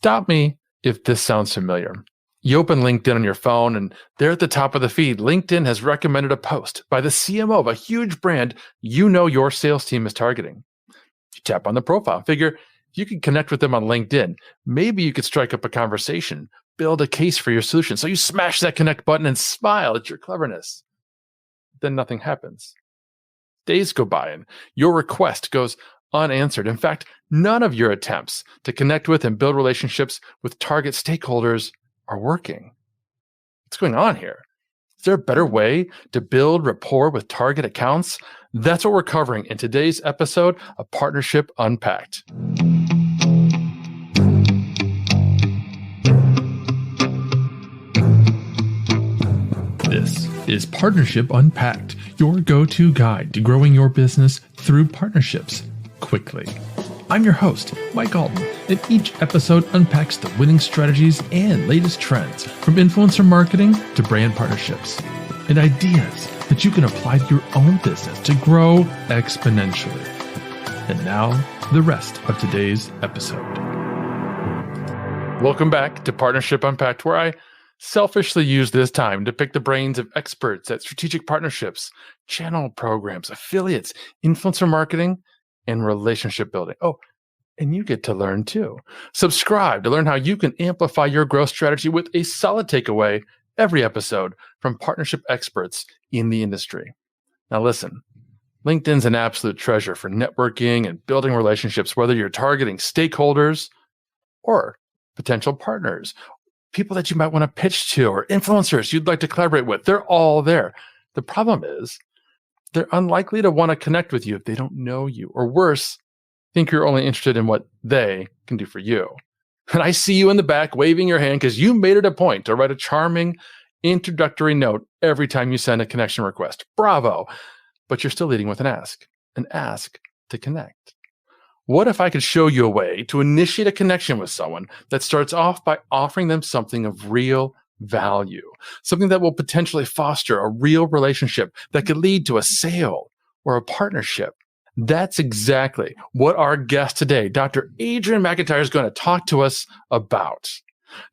Stop me if this sounds familiar. You open LinkedIn on your phone, and there at the top of the feed, LinkedIn has recommended a post by the CMO of a huge brand you know your sales team is targeting. You tap on the profile, figure if you could connect with them on LinkedIn, maybe you could strike up a conversation, build a case for your solution. So you smash that connect button and smile at your cleverness. Then nothing happens. Days go by and your request goes unanswered. In fact, none of your attempts to connect with and build relationships with target stakeholders are working. What's going on here? Is there a better way to build rapport with target accounts? That's what we're covering in today's episode of Partnership Unpacked. This is Partnership Unpacked, your go-to guide to growing your business through partnerships quickly. I'm your host, Mike Alton, and each episode unpacks the winning strategies and latest trends from influencer marketing to brand partnerships and ideas that you can apply to your own business to grow exponentially. And now, the rest of today's episode. Welcome back to Partnership Unpacked, where I selfishly use this time to pick the brains of experts at strategic partnerships, channel programs, affiliates, influencer marketing, and relationship building. Oh, and you get to learn too. Subscribe to learn how you can amplify your growth strategy with a solid takeaway every episode from partnership experts in the industry. Now listen, LinkedIn's an absolute treasure for networking and building relationships, whether you're targeting stakeholders or potential partners, people that you might want to pitch to, or influencers you'd like to collaborate with. They're all there. The problem is they're unlikely to want to connect with you if they don't know you, or worse, think you're only interested in what they can do for you. And I see you in the back waving your hand because you made it a point to write a charming introductory note every time you send a connection request. Bravo. But you're still leading with an ask to connect. What if I could show you a way to initiate a connection with someone that starts off by offering them something of real value, something that will potentially foster a real relationship that could lead to a sale or a partnership? That's exactly what our guest today, Dr. Adrian McIntyre, is going to talk to us about.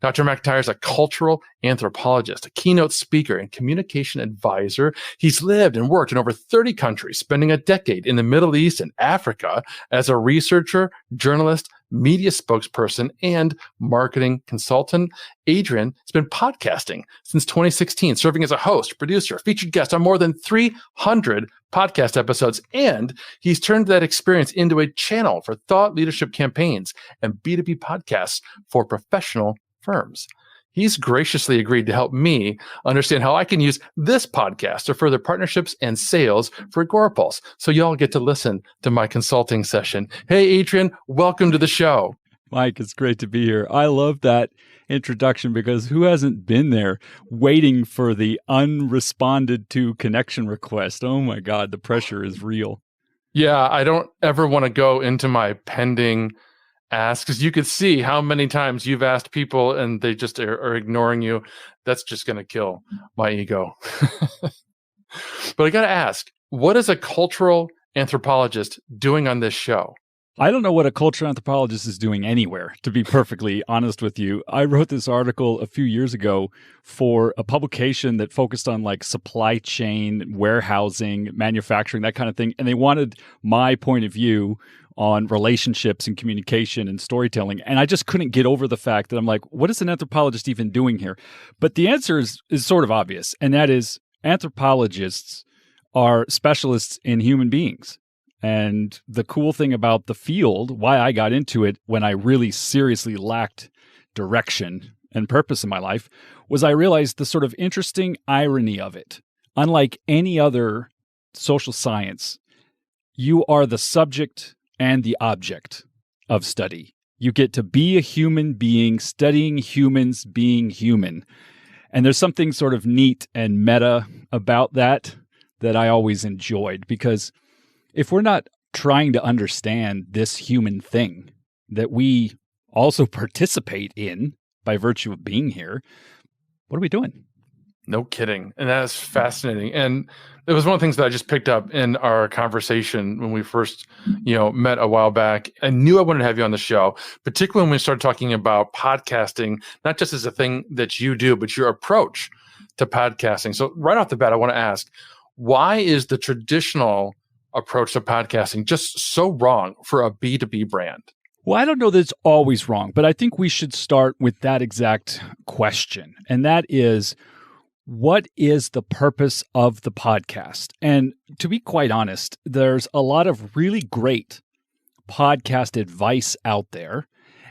Dr. McIntyre is a cultural anthropologist, a keynote speaker, and communication advisor. He's lived and worked in over 30 countries, spending a decade in the Middle East and Africa as a researcher, journalist, media spokesperson, and marketing consultant. Adrian has been podcasting since 2016, serving as a host, producer, featured guest on more than 300 podcast episodes, and he's turned that experience into a channel for thought leadership campaigns and B2B podcasts for professional firms. He's graciously agreed to help me understand how I can use this podcast to further partnerships and sales for Agorapulse. So y'all get to listen to my consulting session. Hey, Adrian, welcome to the show. Mike, it's great to be here. I love that introduction because who hasn't been there waiting for the unresponded to connection request? Oh my God, the pressure is real. Yeah, I don't ever want to go into my pending ask, because you could see how many times you've asked people and they just are ignoring you. That's just going to kill my ego. But I got to ask, what is a cultural anthropologist doing on this show? I don't know what a cultural anthropologist is doing anywhere, to be perfectly honest with you. I wrote this article a few years ago for a publication that focused on like supply chain, warehousing, manufacturing, that kind of thing. And they wanted my point of view on relationships and communication and storytelling. And I just couldn't get over the fact that I'm like, what is an anthropologist even doing here? But the answer is sort of obvious. And that is anthropologists are specialists in human beings. And the cool thing about the field, why I got into it when I really seriously lacked direction and purpose in my life, was I realized the sort of interesting irony of it. Unlike any other social science, you are the subject and the object of study. You get to be a human being studying humans being human. And there's something sort of neat and meta about that I always enjoyed, because if we're not trying to understand this human thing that we also participate in by virtue of being here, what are we doing? No kidding. And that is fascinating. And it was one of the things that I just picked up in our conversation when we first, met a while back. I knew I wanted to have you on the show, particularly when we started talking about podcasting, not just as a thing that you do, but your approach to podcasting. So right off the bat, I want to ask, why is the traditional approach to podcasting just so wrong for a B2B brand? Well, I don't know that it's always wrong, but I think we should start with that exact question. And that is, what is the purpose of the podcast? And to be quite honest, there's a lot of really great podcast advice out there.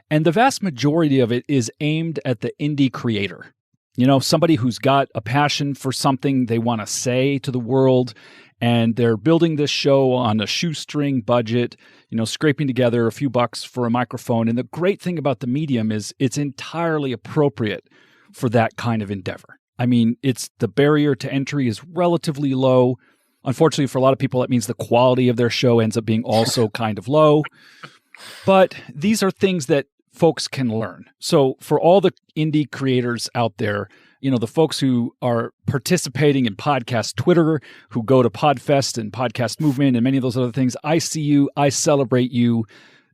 And the vast majority of it is aimed at the indie creator. Somebody who's got a passion for something they want to say to the world, and they're building this show on a shoestring budget, scraping together a few bucks for a microphone. And the great thing about the medium is it's entirely appropriate for that kind of endeavor. I mean, the barrier to entry is relatively low. Unfortunately, for a lot of people, that means the quality of their show ends up being also kind of low. But these are things that folks can learn. So for all the indie creators out there, the folks who are participating in podcast Twitter, who go to Podfest and Podcast Movement and many of those other things, I see you, I celebrate you.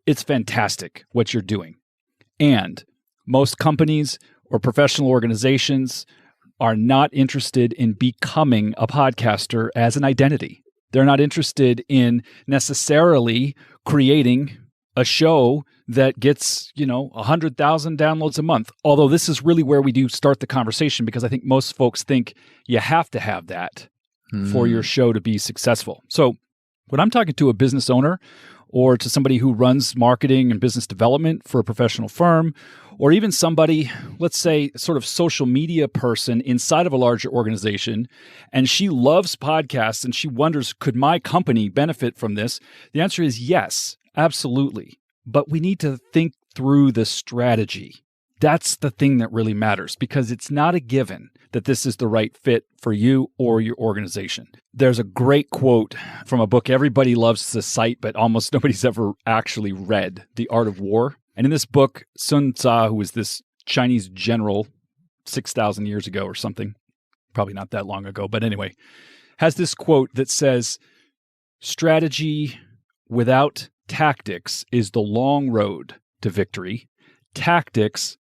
It's fantastic what you're doing. And most companies or professional organizations are not interested in becoming a podcaster as an identity. They're not interested in necessarily creating a show that gets, 100,000 downloads a month. Although this is really where we do start the conversation, because I think most folks think you have to have that for your show to be successful. So when I'm talking to a business owner or to somebody who runs marketing and business development for a professional firm, or even somebody, let's say, sort of social media person inside of a larger organization, and she loves podcasts and she wonders, could my company benefit from this? The answer is yes, absolutely. But we need to think through the strategy. That's the thing that really matters, because it's not a given that this is the right fit for you or your organization. There's a great quote from a book everybody loves to cite, but almost nobody's ever actually read, The Art of War. And in this book, Sun Tzu, who was this Chinese general 6,000 years ago or something, probably not that long ago, but anyway, has this quote that says, "Strategy without tactics is the long road to victory. Tactics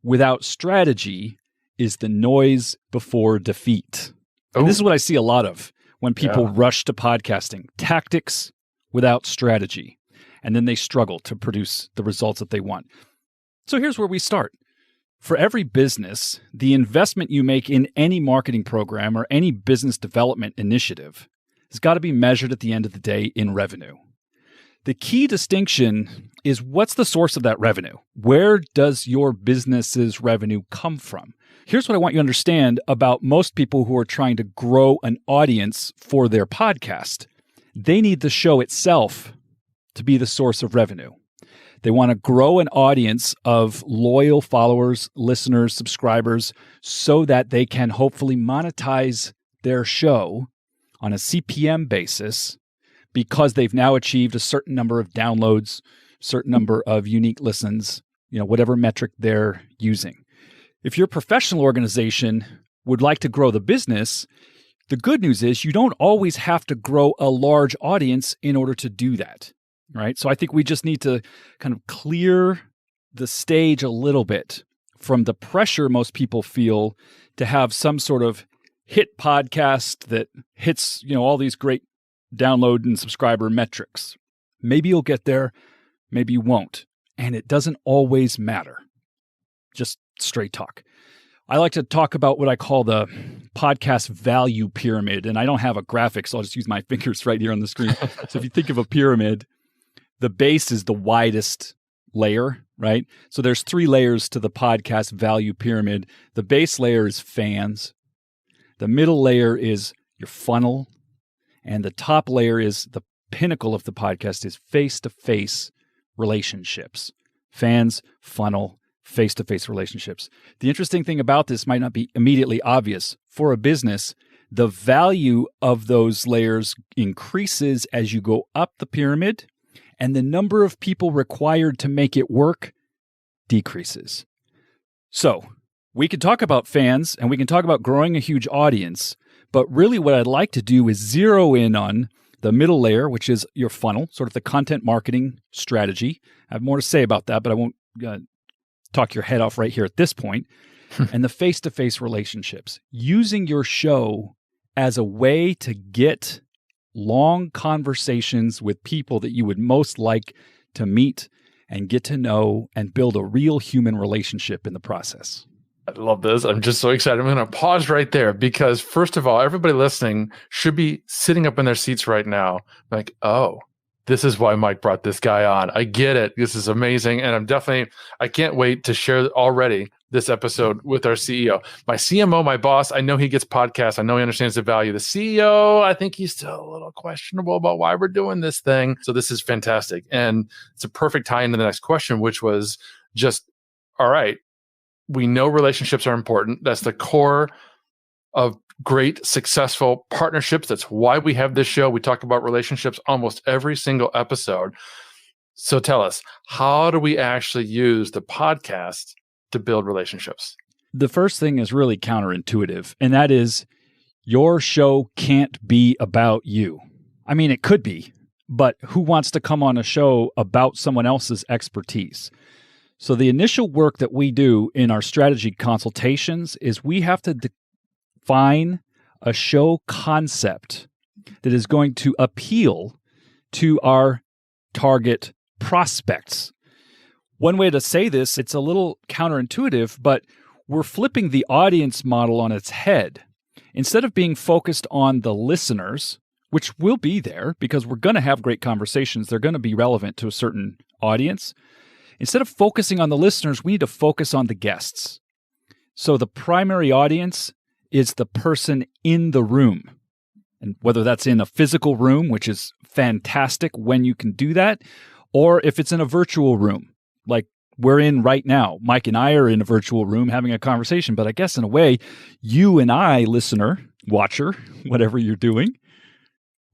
without strategy is the noise before defeat." And this is what I see a lot of when people rush to podcasting. Tactics without strategy. And then they struggle to produce the results that they want. So here's where we start. For every business, the investment you make in any marketing program or any business development initiative has got to be measured at the end of the day in revenue. The key distinction is, what's the source of that revenue? Where does your business's revenue come from? Here's what I want you to understand about most people who are trying to grow an audience for their podcast. They need the show itself to be the source of revenue. They want to grow an audience of loyal followers, listeners, subscribers, so that they can hopefully monetize their show on a CPM basis, because they've now achieved a certain number of downloads, certain number of unique listens, whatever metric they're using. If your professional organization would like to grow the business, the good news is you don't always have to grow a large audience in order to do that, right? So I think we just need to kind of clear the stage a little bit from the pressure most people feel to have some sort of hit podcast that hits, all these great download and subscriber metrics. Maybe you'll get there, maybe you won't. And it doesn't always matter. Just straight talk. I like to talk about what I call the podcast value pyramid. And I don't have a graphic, so I'll just use my fingers right here on the screen. So if you think of a pyramid, the base is the widest layer, right? So there's 3 layers to the podcast value pyramid. The base layer is fans. The middle layer is your funnel. And the top layer is the pinnacle of the podcast, is face-to-face relationships. Fans, funnel, face-to-face relationships. The interesting thing about this might not be immediately obvious. For a business, the value of those layers increases as you go up the pyramid, and the number of people required to make it work decreases. So We can talk about fans and we can talk about growing a huge audience, but really what I'd like to do is zero in on the middle layer, which is your funnel, sort of the content marketing strategy. I have more to say about that, but I won't talk your head off right here at this point. And the face-to-face relationships, using your show as a way to get long conversations with people that you would most like to meet and get to know and build a real human relationship in the process. I love this. I'm just so excited. I'm going to pause right there because, first of all, everybody listening should be sitting up in their seats right now like, oh, this is why Mike brought this guy on. I get it. This is amazing. And I can't wait to share already this episode with our CEO. My CMO, my boss, I know he gets podcasts. I know he understands the value. The CEO, I think he's still a little questionable about why we're doing this thing. So this is fantastic. And it's a perfect tie into the next question, which was just, all right, we know relationships are important. That's the core of great, successful partnerships. That's why we have this show. We talk about relationships almost every single episode. So tell us, how do we actually use the podcast to build relationships? The first thing is really counterintuitive, and that is your show can't be about you. I mean, it could be, but who wants to come on a show about someone else's expertise? So the initial work that we do in our strategy consultations is we have to define a show concept that is going to appeal to our target prospects. One way to say this, it's a little counterintuitive, but we're flipping the audience model on its head. Instead of being focused on the listeners, which will be there because we're going to have great conversations, they're going to be relevant to a certain audience. Instead of focusing on the listeners, we need to focus on the guests. So the primary audience is the person in the room. And whether that's in a physical room, which is fantastic when you can do that, or if it's in a virtual room, like we're in right now. Mike and I are in a virtual room having a conversation, but I guess in a way, you and I, listener, watcher, whatever you're doing,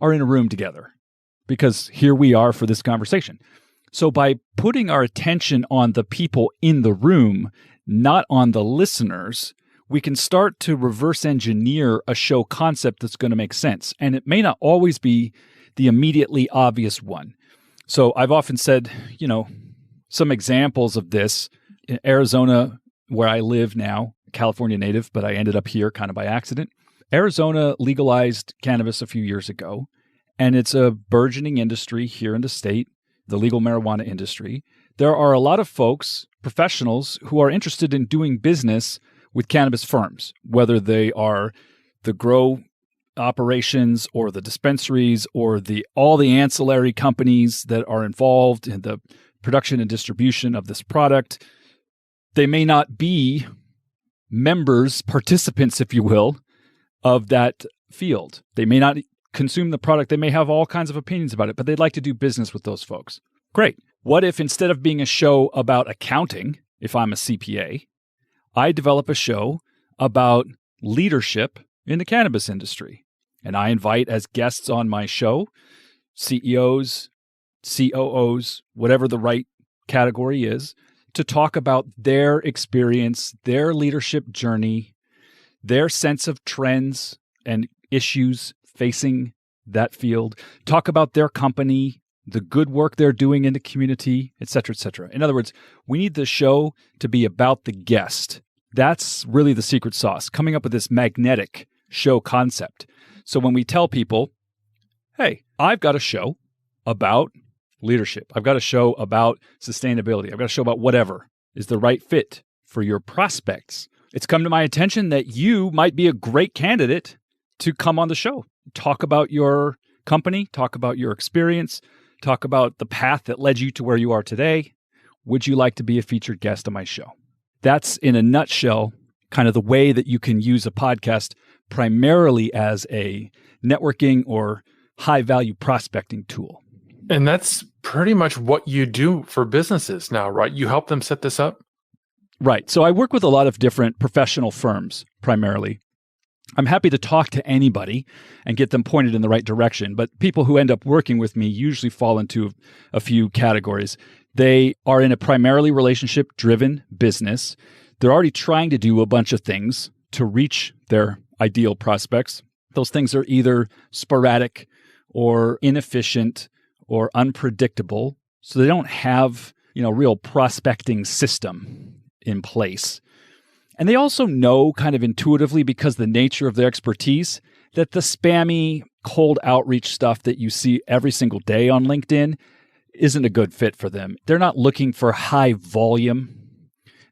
are in a room together because here we are for this conversation. So by putting our attention on the people in the room, not on the listeners, we can start to reverse engineer a show concept that's going to make sense. And it may not always be the immediately obvious one. So I've often said, some examples of this in Arizona, where I live now, California native, but I ended up here kind of by accident. Arizona legalized cannabis a few years ago, and it's a burgeoning industry here in the state, the legal marijuana industry. There are a lot of folks, professionals, who are interested in doing business with cannabis firms, whether they are the grow operations or the dispensaries or all the ancillary companies that are involved in the production and distribution of this product. They may not be members, participants, if you will, of that field. They may not consume the product. They may have all kinds of opinions about it, but they'd like to do business with those folks. Great. What if instead of being a show about accounting, if I'm a CPA, I develop a show about leadership in the cannabis industry? And I invite as guests on my show, CEOs, COOs, whatever the right category is, to talk about their experience, their leadership journey, their sense of trends and issues facing that field, talk about their company, the good work they're doing in the community, et cetera, et cetera. In other words, we need the show to be about the guest. That's really the secret sauce, coming up with this magnetic show concept. So when we tell people, hey, I've got a show about leadership, I've got a show about sustainability, I've got a show about whatever is the right fit for your prospects, it's come to my attention that you might be a great candidate to come on the show. Talk about your company, talk about your experience, talk about the path that led you to where you are today. Would you like to be a featured guest on my show? That's, in a nutshell, kind of the way that you can use a podcast primarily as a networking or high-value prospecting tool. And that's pretty much what you do for businesses now, right? You help them set this up? Right. So I work with a lot of different professional firms primarily. I'm happy to talk to anybody and get them pointed in the right direction, but people who end up working with me usually fall into a few categories. They are in a primarily relationship-driven business. They're already trying to do a bunch of things to reach their ideal prospects. Those things are either sporadic or inefficient or unpredictable. So they don't have, real prospecting system in place. And they also know kind of intuitively, because the nature of their expertise, that the spammy cold outreach stuff that you see every single day on LinkedIn isn't a good fit for them. They're not looking for high volume.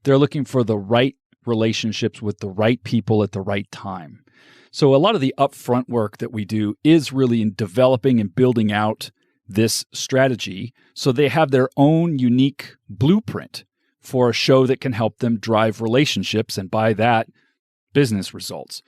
They're looking for the right relationships with the right people at the right time. So a lot of the upfront work that we do is really in developing and building out this strategy so they have their own unique blueprint for a show that can help them drive relationships and by that, business results.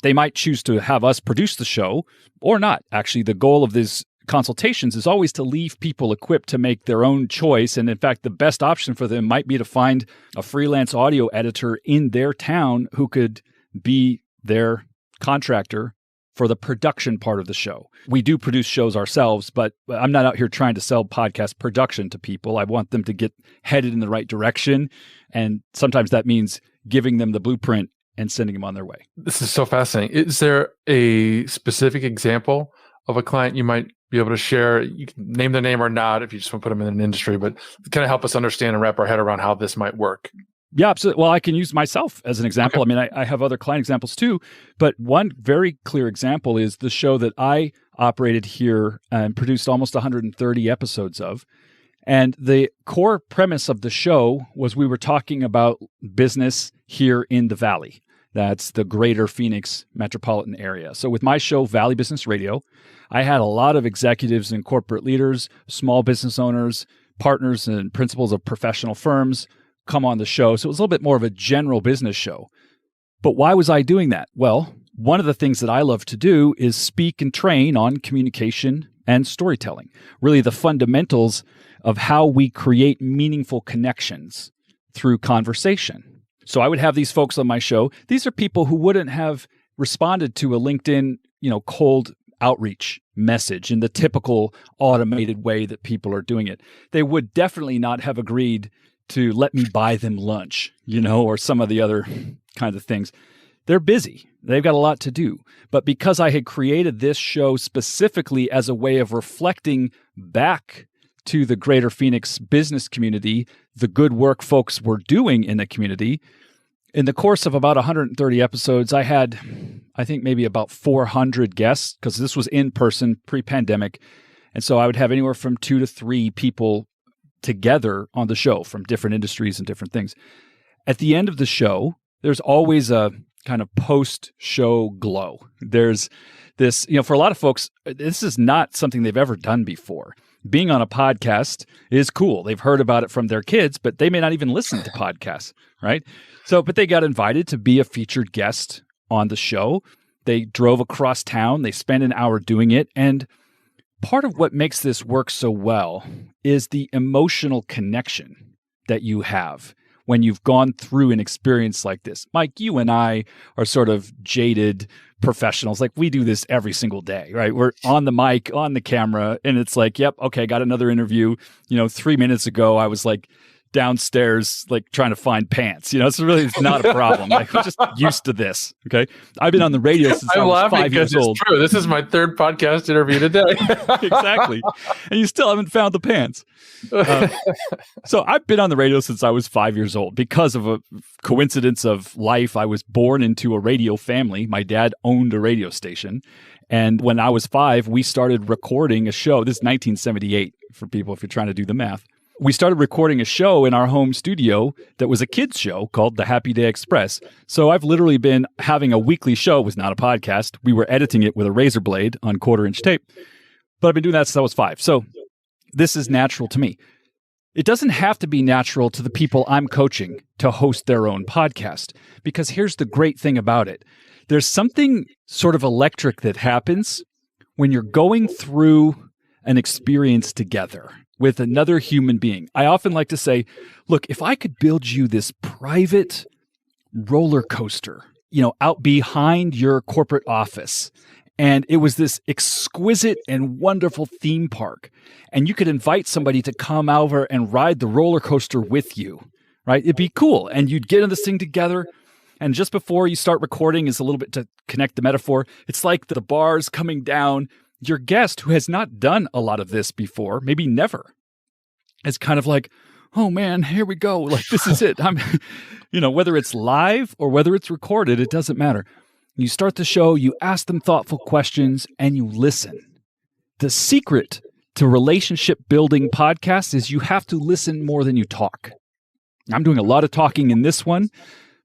They might choose to have us produce the show or not. Actually, the goal of these consultations is always to leave people equipped to make their own choice. And in fact, the best option for them might be to find a freelance audio editor in their town who could be their contractor for the production part of the show. We do produce shows ourselves, but I'm not out here trying to sell podcast production to people. I want them to get headed in the right direction. And sometimes that means giving them the blueprint and sending them on their way. This is so fascinating. Is there a specific example of a client you might be able to share? You can name their name or not if you just want to put them in an industry, but kind of help us understand and wrap our head around how this might work. Yeah, absolutely. Well, I can use myself as an example. Okay. I mean, I have other client examples too, but one very clear example is the show that I operated here and produced almost 130 episodes of. And the core premise of the show was we were talking about business here in the Valley. That's the greater Phoenix metropolitan area. So with my show, Valley Business Radio, I had a lot of executives and corporate leaders, small business owners, partners and principals of professional firms come on the show. So it was a little bit more of a general business show. But why was I doing that? Well, one of the things that I love to do is speak and train on communication and storytelling, really the fundamentals of how we create meaningful connections through conversation. So I would have these folks on my show. These are people who wouldn't have responded to a LinkedIn, cold outreach message in the typical automated way that people are doing it. They would definitely not have agreed to let me buy them lunch, or some of the other kinds of things. They're busy. They've got a lot to do. But because I had created this show specifically as a way of reflecting back to the greater Phoenix business community, the good work folks were doing in the community, in the course of about 130 episodes, I had, I think, maybe about 400 guests, because this was in person pre-pandemic. And so I would have anywhere from 2 to 3 people together on the show from different industries and different things. At the end of the show, there's always a kind of post-show glow. There's this, for a lot of folks, this is not something they've ever done before. Being on a podcast is cool. They've heard about it from their kids, but they may not even listen to podcasts, right? So, but they got invited to be a featured guest on the show. They drove across town. They spent an hour doing it. And part of what makes this work so well is the emotional connection that you have when you've gone through an experience like this. Mike, you and I are sort of jaded professionals. Like, we do this every single day, right? We're on the mic, on the camera, and it's like, yep, okay, got another interview. 3 minutes ago, I was like downstairs, like trying to find pants. It's not a problem. Like, we're just used to this. Okay. I've been on the radio since I was 5 years old. It's true. This is my third podcast interview today. Exactly. And you still haven't found the pants. So I've been on the radio since I was 5 years old. Because of a coincidence of life, I was born into a radio family. My dad owned a radio station. And when I was 5, we started recording a show. This is 1978 for people if you're trying to do the math. We started recording a show in our home studio that was a kids show called The Happy Day Express. So I've literally been having a weekly show. It was not a podcast. We were editing it with a razor blade on 1/4-inch tape. But I've been doing that since I was 5. So this is natural to me. It doesn't have to be natural to the people I'm coaching to host their own podcast, because here's the great thing about it. There's something sort of electric that happens when you're going through an experience together with another human being. I often like to say, look, if I could build you this private roller coaster, out behind your corporate office, and it was this exquisite and wonderful theme park, and you could invite somebody to come over and ride the roller coaster with you, right? It'd be cool. And you'd get in this thing together. And just before you start recording is a little bit to connect the metaphor. It's like the bar's coming down. Your guest, who has not done a lot of this before, maybe never, is kind of like, oh man, here we go. Like, this is it. Whether it's live or whether it's recorded, it doesn't matter. You start the show, you ask them thoughtful questions, and you listen. The secret to relationship building podcasts is you have to listen more than you talk. I'm doing a lot of talking in this one.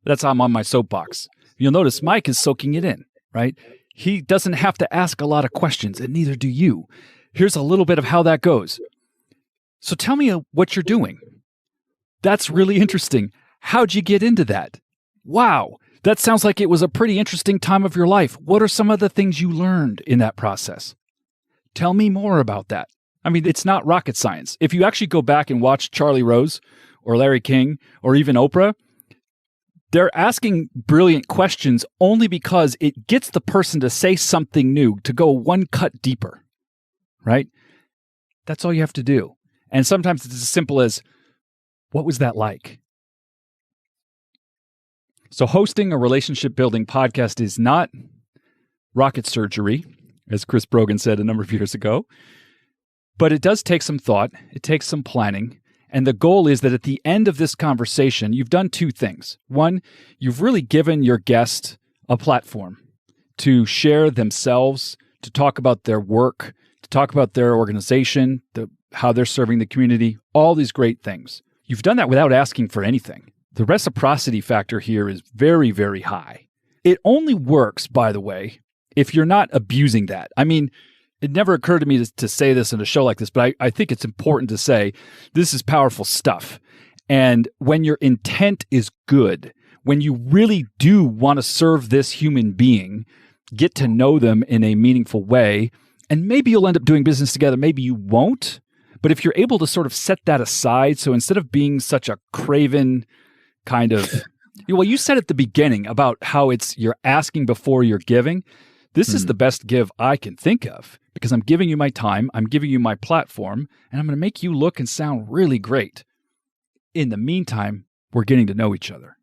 That's how I'm on my soapbox. You'll notice Mike is soaking it in, right? He doesn't have to ask a lot of questions, and neither do you. Here's a little bit of how that goes. So tell me what you're doing. That's really interesting. How'd you get into that? Wow, that sounds like it was a pretty interesting time of your life. What are some of the things you learned in that process? Tell me more about that. I mean, it's not rocket science. If you actually go back and watch Charlie Rose or Larry King or even Oprah, they're asking brilliant questions only because it gets the person to say something new, to go one cut deeper, right? That's all you have to do. And sometimes it's as simple as, what was that like? So hosting a relationship building podcast is not rocket surgery, as Chris Brogan said a number of years ago, but it does take some thought. It takes some planning. And the goal is that at the end of this conversation, you've done two things. One, you've really given your guest a platform to share themselves, to talk about their work, to talk about their organization, how they're serving the community, all these great things. You've done that without asking for anything. The reciprocity factor here is very, very high. It only works, by the way, if you're not abusing that. I mean, it never occurred to me to say this in a show like this, but I think it's important to say this is powerful stuff. And when your intent is good, when you really do want to serve this human being, get to know them in a meaningful way, and maybe you'll end up doing business together, maybe you won't. But if you're able to sort of set that aside, so instead of being such a craven kind of, well, you said at the beginning about how you're asking before you're giving. This is the best give I can think of, because I'm giving you my time, I'm giving you my platform, and I'm going to make you look and sound really great. In the meantime, we're getting to know each other.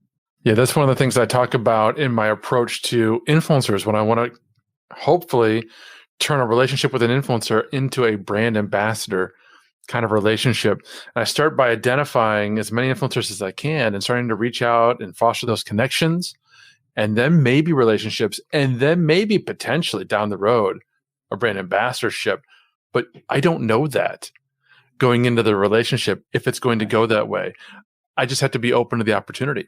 Yeah, that's one of the things I talk about in my approach to influencers when I want to hopefully turn a relationship with an influencer into a brand ambassador kind of relationship. And I start by identifying as many influencers as I can and starting to reach out and foster those connections, and then maybe relationships, and then maybe potentially down the road a brand ambassadorship. But I don't know that going into the relationship if it's going to go that way. I just have to be open to the opportunity.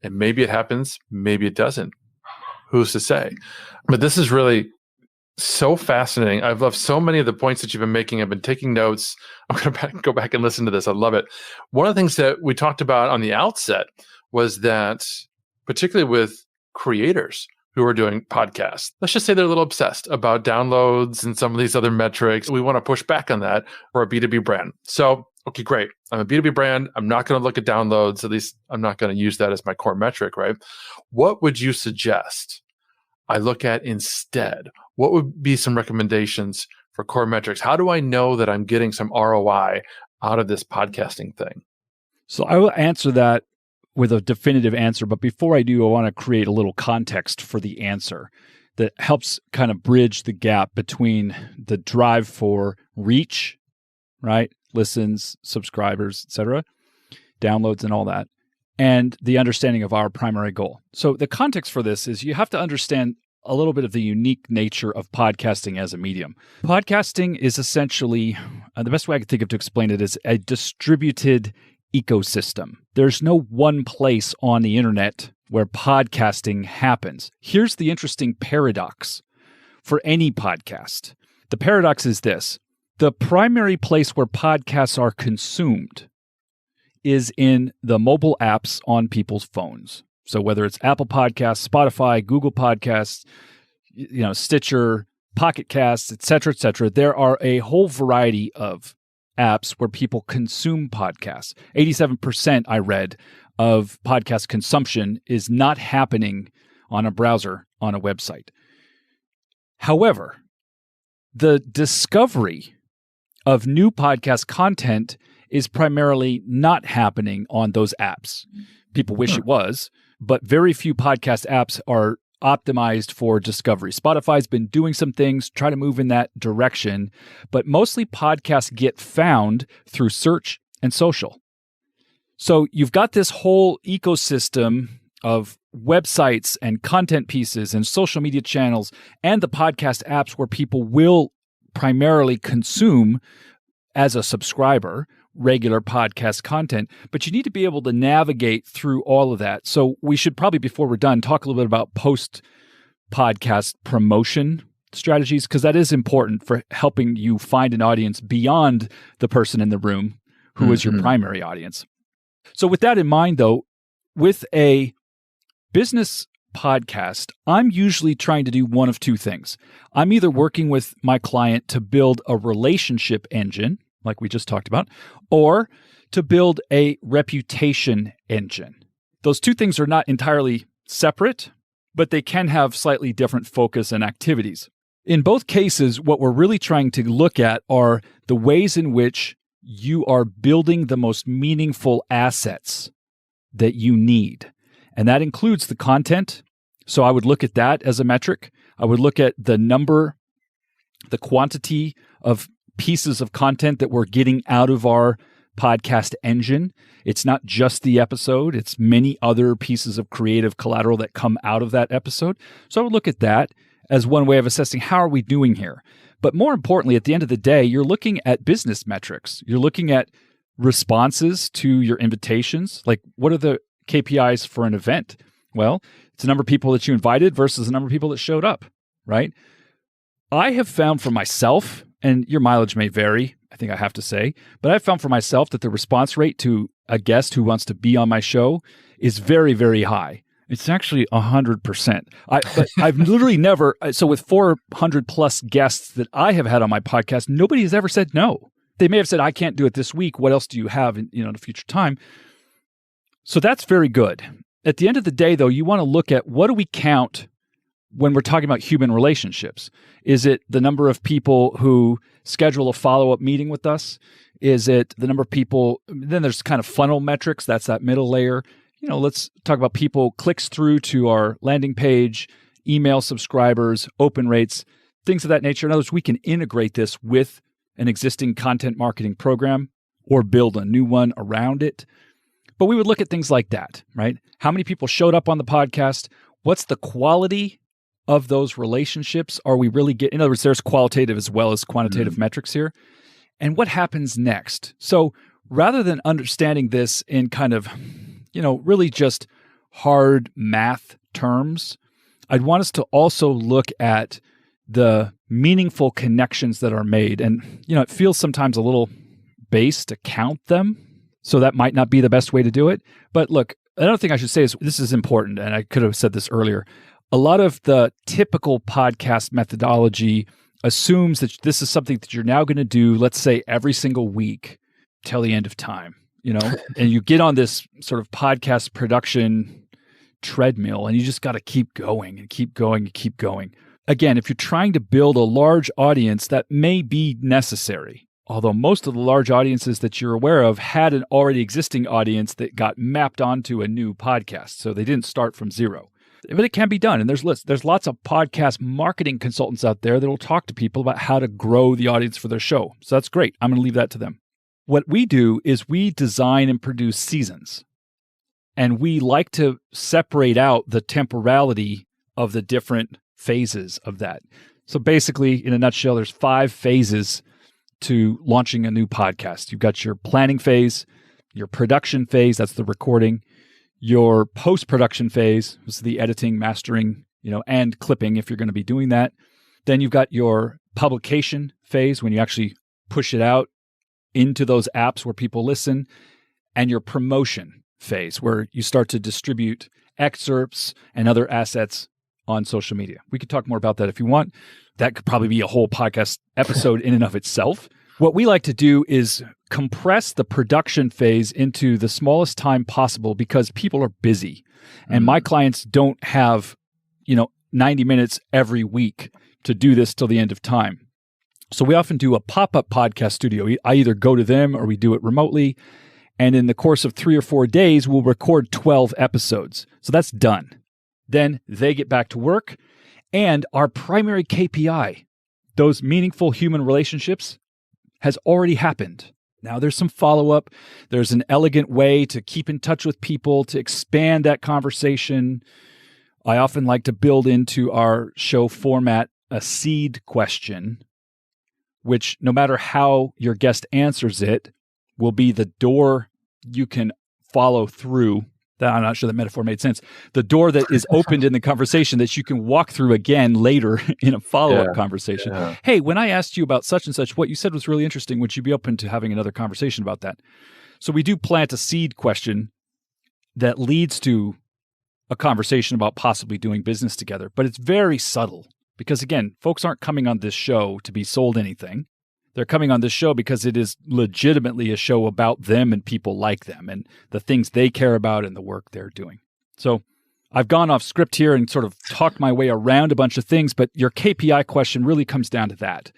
And maybe it happens, maybe it doesn't. Who's to say? But this is really so fascinating. I've loved so many of the points that you've been making. I've been taking notes. I'm going to go back and listen to this. I love it. One of the things that we talked about on the outset was that, particularly with creators who are doing podcasts, let's just say they're a little obsessed about downloads and some of these other metrics. We want to push back on that for a B2B brand. So, okay, great. I'm a B2B brand. I'm not going to look at downloads. At least I'm not going to use that as my core metric, right? What would you suggest I look at instead? What would be some recommendations for core metrics? How do I know that I'm getting some ROI out of this podcasting thing? So I will answer that with a definitive answer. But before I do, I want to create a little context for the answer that helps kind of bridge the gap between the drive for reach, right? Listens, subscribers, etc., downloads and all that, and the understanding of our primary goal. So the context for this is you have to understand a little bit of the unique nature of podcasting as a medium. Podcasting is essentially, the best way I can think of to explain it is a distributed ecosystem. There's no one place on the internet where podcasting happens. Here's the interesting paradox for any podcast. The paradox is this: the primary place where podcasts are consumed is in the mobile apps on people's phones. So whether it's Apple Podcasts, Spotify, Google Podcasts, Stitcher, Pocket Casts, et cetera, there are a whole variety of apps where people consume podcasts. 87%, I read, of podcast consumption is not happening on a browser, on a website. However, the discovery of new podcast content is primarily not happening on those apps. People wish it was, but very few podcast apps are optimized for discovery. Spotify's been doing some things, try to move in that direction, but mostly podcasts get found through search and social. So you've got this whole ecosystem of websites and content pieces and social media channels and the podcast apps where people will primarily consume as a subscriber regular podcast content, but you need to be able to navigate through all of that. So we should probably, before we're done, talk a little bit about post-podcast promotion strategies, because that is important for helping you find an audience beyond the person in the room who is your primary audience. So with that in mind, though, with a business podcast, I'm usually trying to do one of two things. I'm either working with my client to build a relationship engine, like we just talked about, or to build a reputation engine. Those two things are not entirely separate, but they can have slightly different focus and activities. In both cases, what we're really trying to look at are the ways in which you are building the most meaningful assets that you need. And that includes the content. So I would look at that as a metric. I would look at the quantity of pieces of content that we're getting out of our podcast engine. It's not just the episode, it's many other pieces of creative collateral that come out of that episode. So I would look at that as one way of assessing how are we doing here. But more importantly, at the end of the day, you're looking at business metrics. You're looking at responses to your invitations. Like, what are the KPIs for an event? Well, it's the number of people that you invited versus the number of people that showed up, right? I have found for myself, and your mileage may vary, I think I have to say, but I've found for myself that the response rate to a guest who wants to be on my show is very, very high. It's actually 100%. But I've literally never, so with 400 plus guests that I have had on my podcast, nobody has ever said no. They may have said, I can't do it this week. What else do you have in a future time? So that's very good. At the end of the day, though, you want to look at what do we count when we're talking about human relationships. Is it the number of people who schedule a follow-up meeting with us? Is it the number of people? Then there's kind of funnel metrics. That's that middle layer. Let's talk about people clicks through to our landing page, email subscribers, open rates, things of that nature. In other words, we can integrate this with an existing content marketing program or build a new one around it. But we would look at things like that, right? How many people showed up on the podcast? What's the quality of those relationships? Are we really in other words, there's qualitative as well as quantitative metrics here. And what happens next? So rather than understanding this in kind of, really just hard math terms, I'd want us to also look at the meaningful connections that are made. And, it feels sometimes a little base to count them. So that might not be the best way to do it. But look, another thing I should say is this is important, and I could have said this earlier. A lot of the typical podcast methodology assumes that this is something that you're now going to do, let's say, every single week till the end of time, and you get on this sort of podcast production treadmill and you just got to keep going and keep going and keep going. Again, if you're trying to build a large audience, that may be necessary. Although most of the large audiences that you're aware of had an already existing audience that got mapped onto a new podcast. So they didn't start from zero. But it can be done. And there's lots of podcast marketing consultants out there that will talk to people about how to grow the audience for their show. So that's great. I'm going to leave that to them. What we do is we design and produce seasons. And we like to separate out the temporality of the different phases of that. So basically, in a nutshell, there's 5 phases to launching a new podcast. You've got your planning phase, your production phase, that's the recording, your post-production phase, this is the editing, mastering, and clipping if you're going to be doing that. Then you've got your publication phase when you actually push it out into those apps where people listen, and your promotion phase where you start to distribute excerpts and other assets on social media. We could talk more about that if you want. That could probably be a whole podcast episode in and of itself. What we like to do is compress the production phase into the smallest time possible because people are busy. And my clients don't have, 90 minutes every week to do this till the end of time. So we often do a pop-up podcast studio. I either go to them or we do it remotely. And in the course of 3 or 4 days, we'll record 12 episodes. So that's done. Then they get back to work. And our primary KPI, those meaningful human relationships, has already happened. Now there's some follow-up. There's an elegant way to keep in touch with people, to expand that conversation. I often like to build into our show format a seed question, which no matter how your guest answers it, will be the door you can follow through. I'm not sure that metaphor made sense. The door that is opened in the conversation that you can walk through again later in a follow-up conversation. Yeah. Hey, when I asked you about such and such, what you said was really interesting. Would you be open to having another conversation about that? So we do plant a seed question that leads to a conversation about possibly doing business together. But it's very subtle because, again, folks aren't coming on this show to be sold anything. They're coming on this show because it is legitimately a show about them and people like them and the things they care about and the work they're doing. So I've gone off script here and sort of talked my way around a bunch of things, but your KPI question really comes down to that.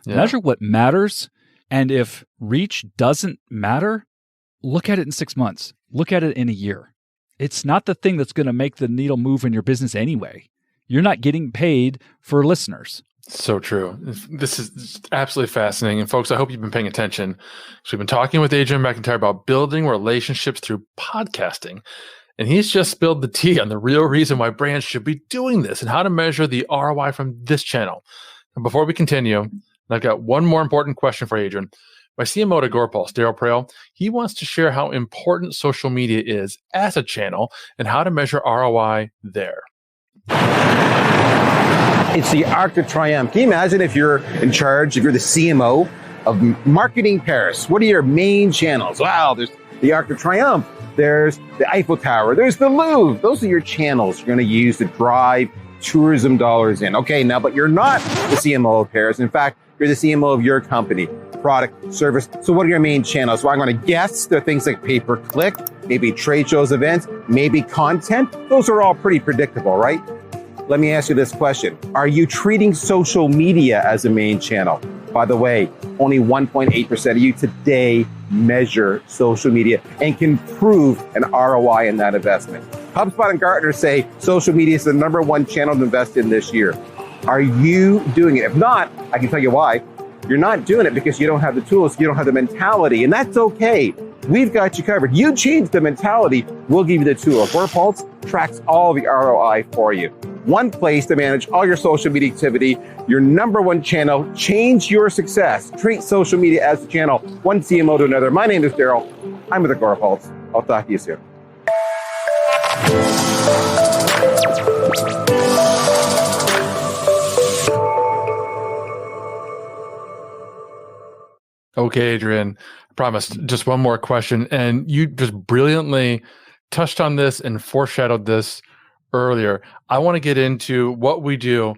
Yeah. Measure what matters. And if reach doesn't matter, look at it in 6 months. Look at it in a year. It's not the thing that's going to make the needle move in your business anyway. You're not getting paid for listeners. So true. This is absolutely fascinating. And folks, I hope you've been paying attention. So we've been talking with Adrian McIntyre about building relationships through podcasting. And he's just spilled the tea on the real reason why brands should be doing this and how to measure the ROI from this channel. And before we continue, I've got one more important question for Adrian. My CMO at Agorapulse, Daryl Prale, he wants to share how important social media is as a channel and how to measure ROI there. It's the Arc de Triomphe. Can you imagine if you're in charge, if you're the CMO of marketing Paris? What are your main channels? Wow, there's the Arc de Triomphe. There's the Eiffel Tower. There's the Louvre. Those are your channels you're going to use to drive tourism dollars in. Okay, now, but you're not the CMO of Paris. In fact, you're the CMO of your company, product, service. So what are your main channels? Well, I'm going to guess they're things like pay-per-click, maybe trade shows, events, maybe content. Those are all pretty predictable, right? Let me ask you this question. Are you treating social media as a main channel? By the way, only 1.8% of you today measure social media and can prove an ROI in that investment. HubSpot and Gartner say social media is the #1 channel to invest in this year. Are you doing it? If not, I can tell you why. You're not doing it because you don't have the tools, you don't have the mentality, and that's okay. We've got you covered. You change the mentality, we'll give you the tool. Agorapulse tracks all the ROI for you. One place to manage all your social media activity, your #1 channel. Change your success. Treat social media as a channel, one CMO to another. My name is Daryl. I'm with Agorapulse. I'll talk to you soon. Okay, Adrian, I promised just one more question. And you just brilliantly touched on this and foreshadowed this earlier. I want to get into what we do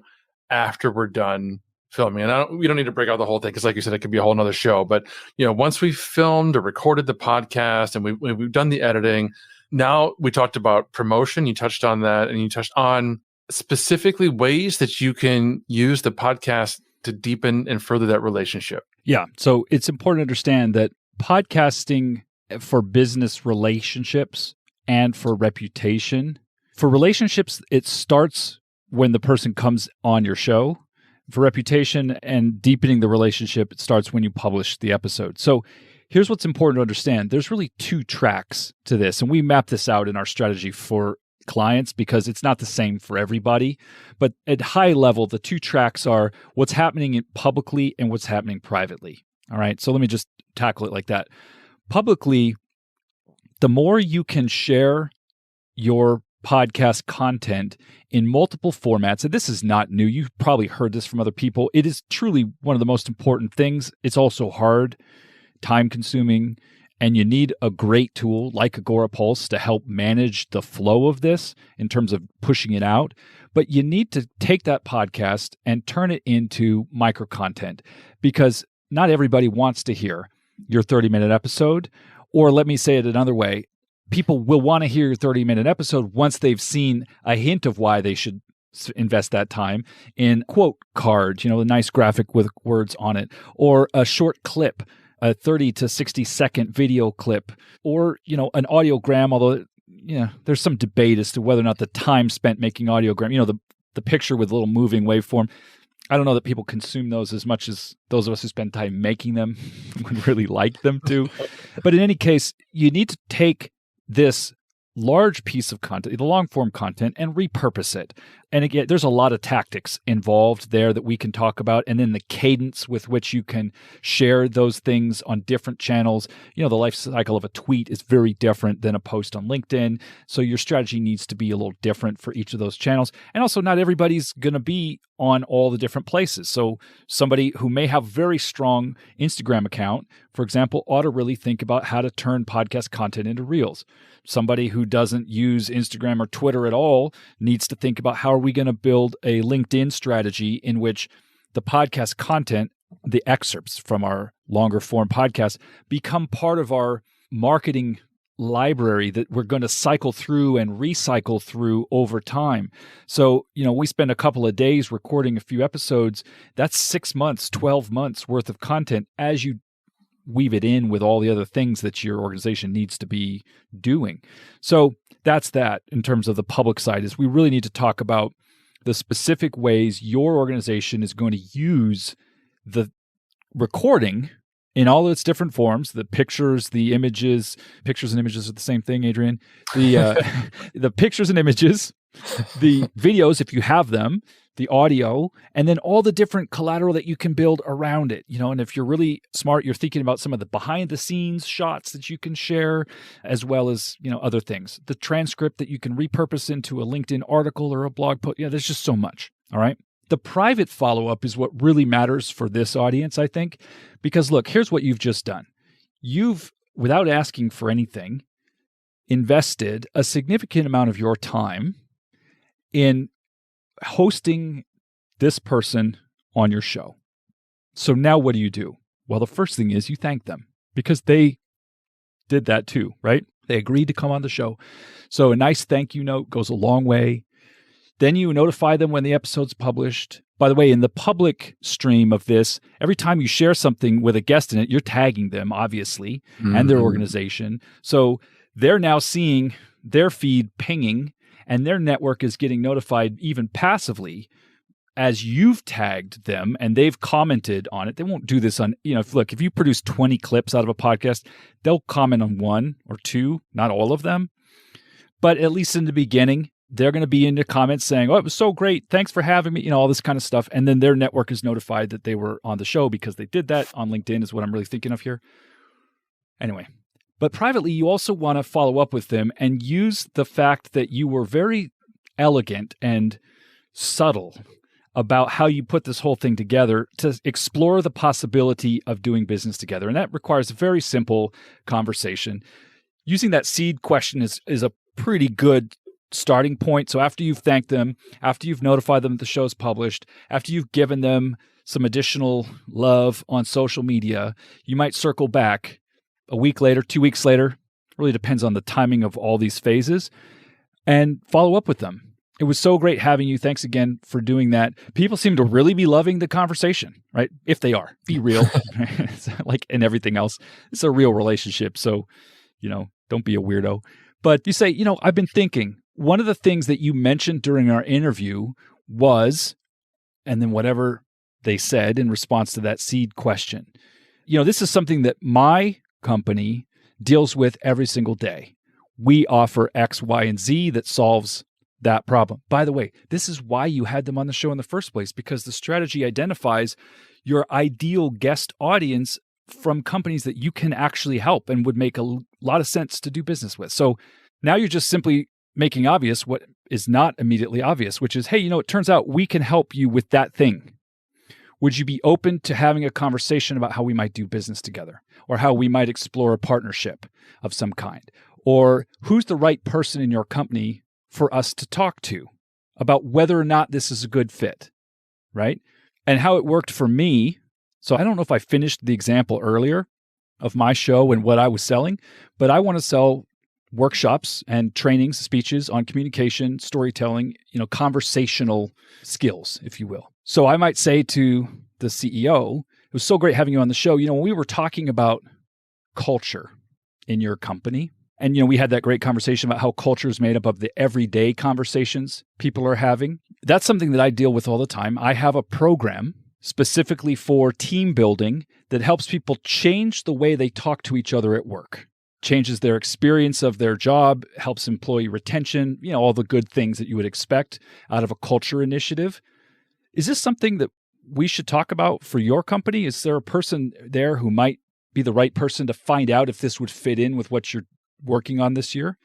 after we're done filming. And we don't need to break out the whole thing because, like you said, it could be a whole nother show. But once we've filmed or recorded the podcast and we've done the editing, now we talked about promotion. You touched on that, and you touched on specifically ways that you can use the podcast to deepen and further that relationship. Yeah. So it's important to understand that podcasting for business relationships and for reputation, for relationships, it starts when the person comes on your show. For reputation and deepening the relationship, it starts when you publish the episode. So here's what's important to understand. There's really 2 tracks to this, and we map this out in our strategy for clients because it's not the same for everybody. But at high level, the 2 tracks are what's happening publicly and what's happening privately. All right. So let me just tackle it like that. Publicly, the more you can share your podcast content in multiple formats, and this is not new. You've probably heard this from other people. It is truly one of the most important things. It's also hard, time consuming, and you need a great tool like Agorapulse to help manage the flow of this in terms of pushing it out. But you need to take that podcast and turn it into micro content because not everybody wants to hear your 30-minute episode. Or let me say it another way. People will want to hear your 30-minute episode once they've seen a hint of why they should invest that time in quote cards, a nice graphic with words on it, or a short clip, a 30 to 60 second video clip, or, an audiogram, although, there's some debate as to whether or not the time spent making audiogram, the picture with a little moving waveform. I don't know that people consume those as much as those of us who spend time making them would really like them to. But in any case, you need to take this large piece of content, the long form content, and repurpose it. And again, there's a lot of tactics involved there that we can talk about. And then the cadence with which you can share those things on different channels. The life cycle of a tweet is very different than a post on LinkedIn. So your strategy needs to be a little different for each of those channels. And also, not everybody's going to be on all the different places. So somebody who may have a very strong Instagram account, for example, ought to really think about how to turn podcast content into Reels. Somebody who doesn't use Instagram or Twitter at all needs to think about how are we going to build a LinkedIn strategy in which the podcast content, the excerpts from our longer form podcast, become part of our marketing library that we're going to cycle through and recycle through over time. So, we spend a couple of days recording a few episodes. That's 6 months, 12 months worth of content as you weave it in with all the other things that your organization needs to be doing. So that's that in terms of the public side, is we really need to talk about the specific ways your organization is going to use the recording in all its different forms, the pictures, the images. Pictures and images are the same thing, Adrian. The pictures and images, the videos, if you have them, the audio, and then all the different collateral that you can build around it. And if you're really smart, you're thinking about some of the behind the scenes shots that you can share, as well as, other things. The transcript that you can repurpose into a LinkedIn article or a blog post. There's just so much. All right. The private follow-up is what really matters for this audience, I think, because look, here's what you've just done. You've, without asking for anything, invested a significant amount of your time in hosting this person on your show. So now what do? Well, the first thing is you thank them because they did that too, right? They agreed to come on the show. So a nice thank you note goes a long way. Then you notify them when the episode's published. By the way, in the public stream of this, every time you share something with a guest in it, you're tagging them, obviously, and their organization. So they're now seeing their feed pinging, and their network is getting notified even passively as you've tagged them and they've commented on it. They won't do this on, if you produce 20 clips out of a podcast, they'll comment on 1 or 2, not all of them. But at least in the beginning, they're going to be in the comments saying, oh, it was so great. Thanks for having me, all this kind of stuff. And then their network is notified that they were on the show because they did that on LinkedIn is what I'm really thinking of here. Anyway, but privately, you also want to follow up with them and use the fact that you were very elegant and subtle about how you put this whole thing together to explore the possibility of doing business together. And that requires a very simple conversation. Using that seed question is a pretty good starting point. So after you've thanked them, after you've notified them that the show's published, after you've given them some additional love on social media, you might circle back a week later, 2 weeks later, really depends on the timing of all these phases, and follow up with them. It was so great having you. Thanks again for doing that. People seem to really be loving the conversation, right? If they are, be real. Like in everything else, it's a real relationship. So, don't be a weirdo. But you say, I've been thinking, one of the things that you mentioned during our interview was, and then whatever they said in response to that seed question. This is something that my company deals with every single day. We offer X, Y, and Z that solves that problem. By the way, this is why you had them on the show in the first place, because the strategy identifies your ideal guest audience from companies that you can actually help and would make a lot of sense to do business with. So now you're just simply making obvious what is not immediately obvious, which is, hey, it turns out we can help you with that thing. Would you be open to having a conversation about how we might do business together, or how we might explore a partnership of some kind? Or who's the right person in your company for us to talk to about whether or not this is a good fit, right? And how it worked for me. So I don't know if I finished the example earlier of my show and what I was selling, but I want to sell workshops and trainings, speeches on communication, storytelling, conversational skills, if you will. So I might say to the CEO, it was so great having you on the show. When we were talking about culture in your company, and we had that great conversation about how culture is made up of the everyday conversations people are having. That's something that I deal with all the time. I have a program specifically for team building that helps people change the way they talk to each other at work, changes their experience of their job, helps employee retention, all the good things that you would expect out of a culture initiative. Is this something that we should talk about for your company? Is there a person there who might be the right person to find out if this would fit in with what you're working on this year?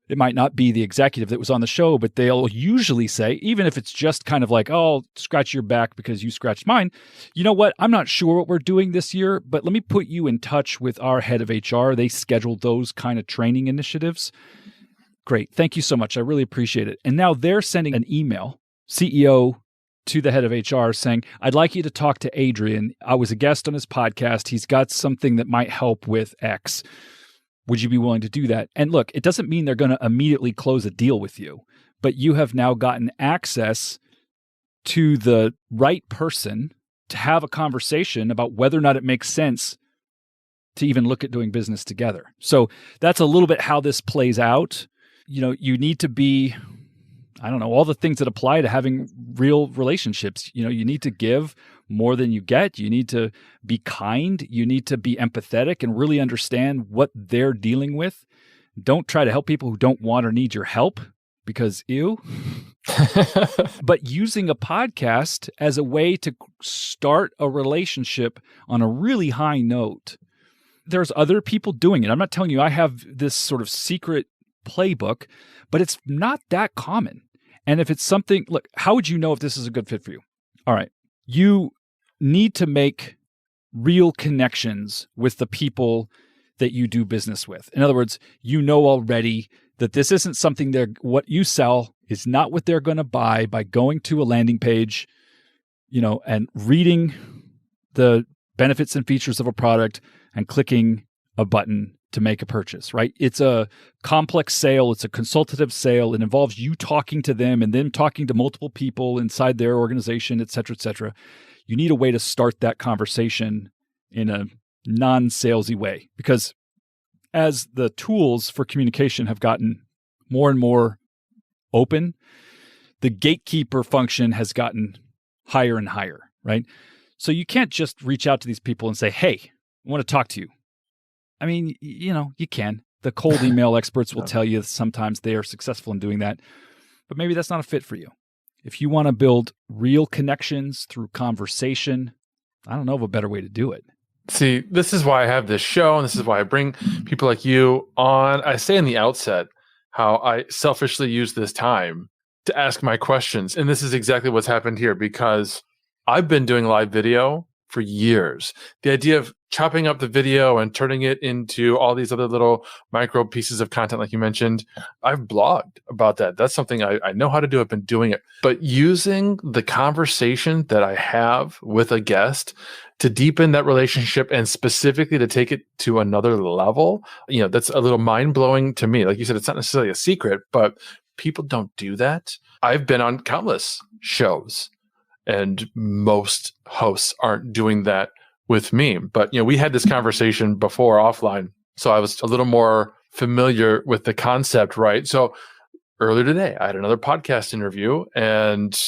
It might not be the executive that was on the show, but they'll usually say, even if it's just kind of like, oh, I'll scratch your back because you scratched mine. You know what? I'm not sure what we're doing this year, but let me put you in touch with our head of HR. They scheduled those kind of training initiatives. Great. Thank you so much. I really appreciate it. And now they're sending an email, CEO to the head of HR saying, I'd like you to talk to Adrian. I was a guest on his podcast. He's got something that might help with X. Would you be willing to do that? And look, it doesn't mean they're going to immediately close a deal with you, but you have now gotten access to the right person to have a conversation about whether or not it makes sense to even look at doing business together. So that's a little bit how this plays out. You need to be, all the things that apply to having real relationships. You need to give more than you get. You need to be kind. You need to be empathetic and really understand what they're dealing with. Don't try to help people who don't want or need your help because ew. But using a podcast as a way to start a relationship on a really high note. There's other people doing it. I'm not telling you I have this sort of secret playbook, but it's not that common. And if it's something, look, how would you know if this is a good fit for you? All right. You need to make real connections with the people that you do business with. In other words, already that this isn't something what you sell is not what they're going to buy by going to a landing page, and reading the benefits and features of a product and clicking a button to make a purchase, right? It's a complex sale. It's a consultative sale. It involves you talking to them and then talking to multiple people inside their organization, et cetera, et cetera. You need a way to start that conversation in a non-salesy way because as the tools for communication have gotten more and more open, the gatekeeper function has gotten higher and higher, right? So you can't just reach out to these people and say, hey, I want to talk to you. I mean, you can. The cold email experts will tell you sometimes they are successful in doing that, but maybe that's not a fit for you. If you want to build real connections through conversation, I don't know of a better way to do it. See, this is why I have this show, and this is why I bring people like you on. I say in the outset how I selfishly use this time to ask my questions, and this is exactly what's happened here because I've been doing live video for years. The idea of chopping up the video and turning it into all these other little micro pieces of content, like you mentioned, I've blogged about that. That's something I know how to do. I've been doing it. But using the conversation that I have with a guest to deepen that relationship and specifically to take it to another level, that's a little mind-blowing to me. Like you said, it's not necessarily a secret, but people don't do that. I've been on countless shows and most hosts aren't doing that with me. But, we had this conversation before offline. So I was a little more familiar with the concept, right? So earlier today, I had another podcast interview and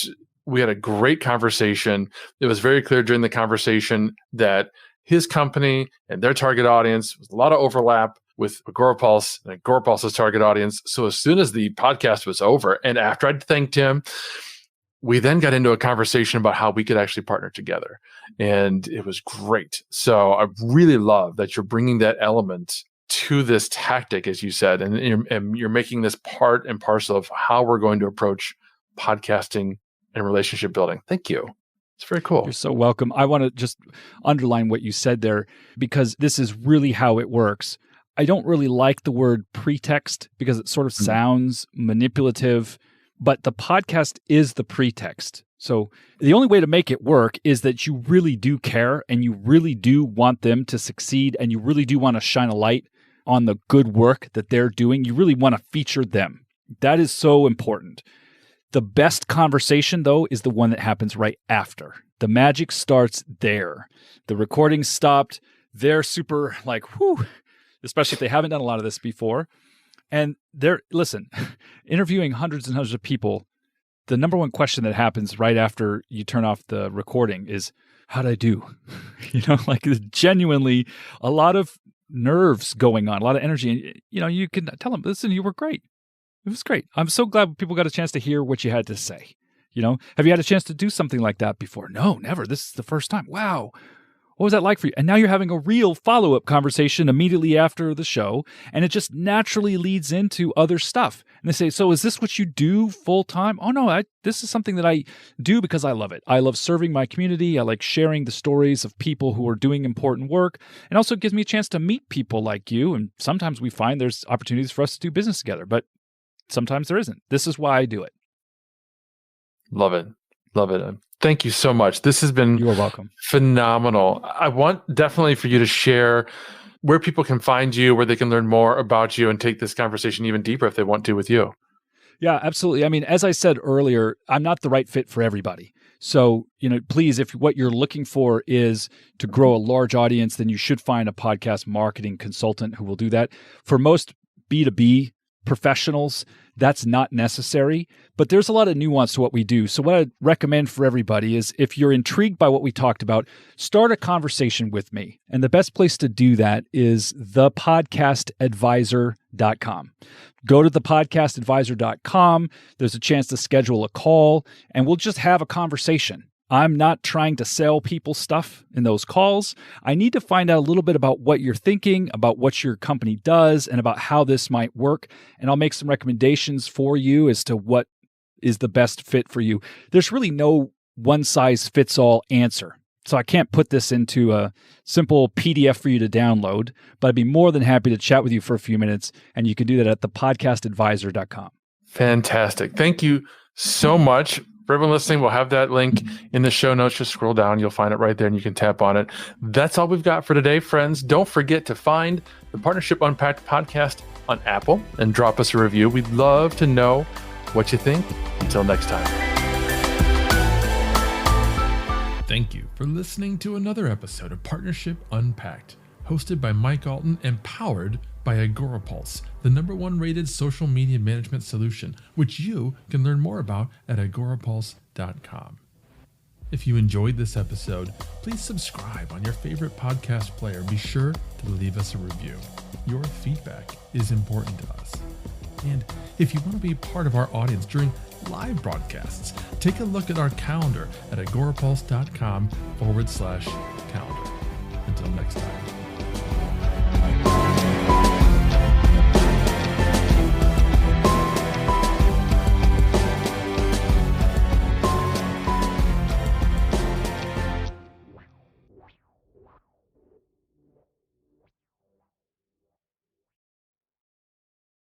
we had a great conversation. It was very clear during the conversation that his company and their target audience was a lot of overlap with Agorapulse and Agorapulse's target audience. So as soon as the podcast was over and after I'd thanked him, we then got into a conversation about how we could actually partner together. And it was great. So I really love that you're bringing that element to this tactic, as you said, and you're making this part and parcel of how we're going to approach podcasting and relationship building. Thank you. It's very cool. You're so welcome. I want to just underline what you said there because this is really how it works. I don't really like the word pretext because it sort of sounds manipulative. But the podcast is the pretext. So the only way to make it work is that you really do care and you really do want them to succeed and you really do want to shine a light on the good work that they're doing, you really want to feature them. That is so important. The best conversation, though, is the one that happens right after. The magic starts there. The recording stopped. They're super like, whew, especially if they haven't done a lot of this before. And listen, interviewing hundreds and hundreds of people, the number one question that happens right after you turn off the recording is, how'd I do? Like genuinely a lot of nerves going on, a lot of energy. And, you can tell them, listen, you were great. It was great. I'm so glad people got a chance to hear what you had to say. Have you had a chance to do something like that before? No, never. This is the first time. Wow. What was that like for you? And now you're having a real follow-up conversation immediately after the show, and it just naturally leads into other stuff. And they say, so is this what you do full-time? Oh, no, this is something that I do because I love it. I love serving my community. I like sharing the stories of people who are doing important work. And also it gives me a chance to meet people like you. And sometimes we find there's opportunities for us to do business together, but sometimes there isn't. This is why I do it. Love it. Love it. Thank you so much. This has been You're welcome. Phenomenal. I want definitely for you to share where people can find you, where they can learn more about you and take this conversation even deeper if they want to with you. Yeah, absolutely. I mean, as I said earlier, I'm not the right fit for everybody. So, please, if what you're looking for is to grow a large audience, then you should find a podcast marketing consultant who will do that. For most B2B professionals, that's not necessary, but there's a lot of nuance to what we do. So what I'd recommend for everybody is if you're intrigued by what we talked about, start a conversation with me. And the best place to do that is thepodcastadvisor.com. Go to thepodcastadvisor.com. There's a chance to schedule a call, and we'll just have a conversation. I'm not trying to sell people stuff in those calls. I need to find out a little bit about what you're thinking, about what your company does, and about how this might work. And I'll make some recommendations for you as to what is the best fit for you. There's really no one-size-fits-all answer. So I can't put this into a simple PDF for you to download, but I'd be more than happy to chat with you for a few minutes, and you can do that at thepodcastadvisor.com. Fantastic. Thank you so much. For everyone listening, we'll have that link in the show notes. Just scroll down. You'll find it right there, and you can tap on it. That's all we've got for today, friends. Don't forget to find the Partnership Unpacked podcast on Apple and drop us a review. We'd love to know what you think. Until next time. Thank you for listening to another episode of Partnership Unpacked, hosted by Mike Alton and powered by AgoraPulse, the #1 rated social media management solution, which you can learn more about at agorapulse.com. If you enjoyed this episode, please subscribe on your favorite podcast player. Be sure to leave us a review. Your feedback is important to us. And if you want to be part of our audience during live broadcasts, take a look at our calendar at agorapulse.com/calendar. Until next time.